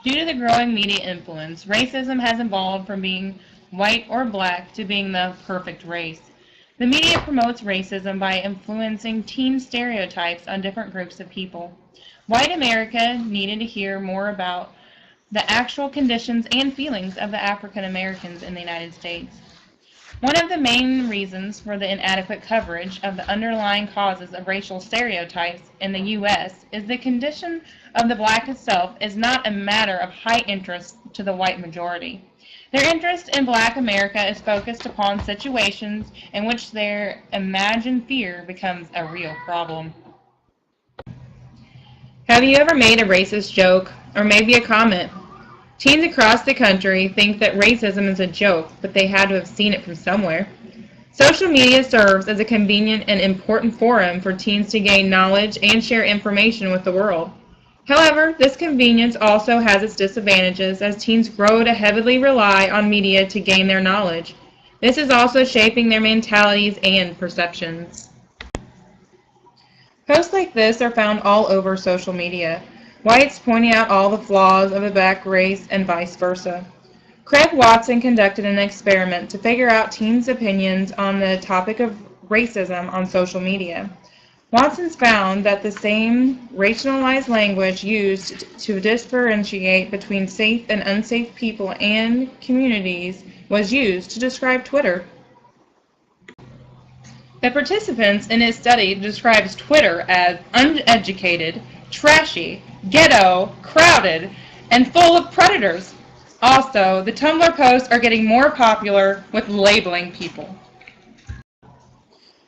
Due to the growing media influence, racism has evolved from being white or black to being the perfect race. The media promotes racism by influencing teen stereotypes on different groups of people. White America needed to hear more about the actual conditions and feelings of the African Americans in the United States. One of the main reasons for the inadequate coverage of the underlying causes of racial stereotypes in the U.S. is the condition of the black itself is not a matter of high interest to the white majority. Their interest in black America is focused upon situations in which their imagined fear becomes a real problem. Have you ever made a racist joke, or maybe a comment? Teens across the country think that racism is a joke, but they had to have seen it from somewhere. Social media serves as a convenient and important forum for teens to gain knowledge and share information with the world. However, this convenience also has its disadvantages as teens grow to heavily rely on media to gain their knowledge. This is also shaping their mentalities and perceptions. Posts like this are found all over social media. Whites pointing out all the flaws of a black race and vice versa. Craig Watson conducted an experiment to figure out teens' opinions on the topic of racism on social media. Watson found that the same racialized language used to differentiate between safe and unsafe people and communities was used to describe Twitter. The participants in his study describes Twitter as uneducated, trashy, ghetto, crowded, and full of predators. Also, the Tumblr posts are getting more popular with labeling people.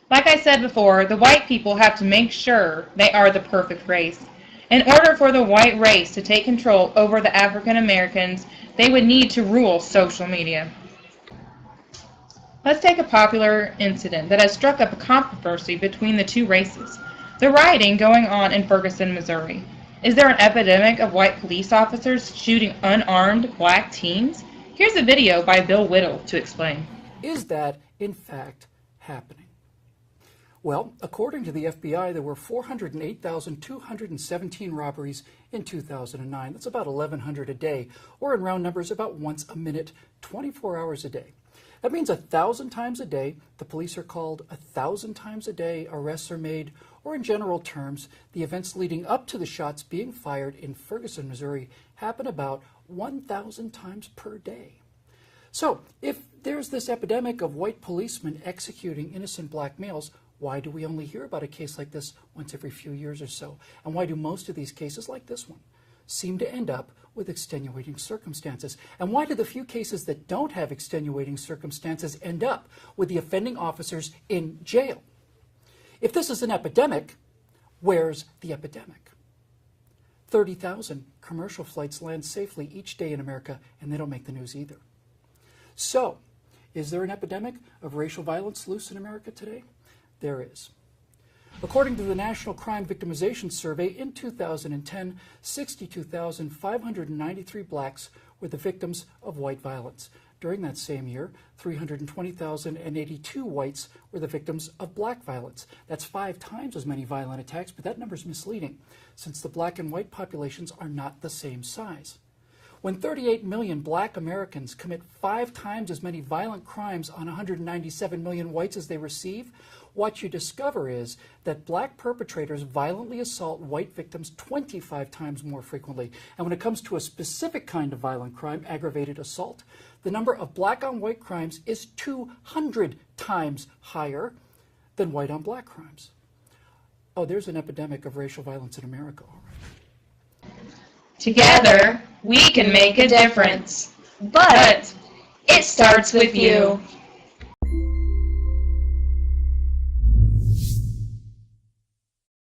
Like I said before, the white people have to make sure they are the perfect race. In order for the white race to take control over the African Americans, they would need to rule social media. Let's take a popular incident that has struck up a controversy between the two races. The rioting going on in Ferguson, Missouri. Is there an epidemic of white police officers shooting unarmed black teens? Here's a video by Bill Whittle to explain. Is that, in fact, happening? Well, according to the FBI, there were 408,217 robberies in 2009. That's about 1,100 a day, or in round numbers, about once a minute, 24 hours a day. That means 1,000 times a day, the police are called, 1,000 times a day, arrests are made, or in general terms, the events leading up to the shots being fired in Ferguson, Missouri happen about 1,000 times per day. So, if there's this epidemic of white policemen executing innocent black males, why do we only hear about a case like this once every few years or so? And why do most of these cases, like this one, seem to end up with extenuating circumstances? And why do the few cases that don't have extenuating circumstances end up with the offending officers in jail? If this is an epidemic, where's the epidemic? 30,000 commercial flights land safely each day in America, and they don't make the news either. So, is there an epidemic of racial violence loose in America today? There is. According to the National Crime Victimization Survey, in 2010, 62,593 blacks were the victims of white violence. During that same year, 320,082 whites were the victims of black violence. That's 5 times as many violent attacks, but that number is misleading, since the black and white populations are not the same size. When 38 million black Americans commit 5 times as many violent crimes on 197 million whites as they receive, what you discover is that black perpetrators violently assault white victims 25 times more frequently. And when it comes to a specific kind of violent crime, aggravated assault, the number of black on white crimes is 200 times higher than white on black crimes. Oh, there's an epidemic of racial violence in America, all right. Together, we can make a difference. But it starts with you.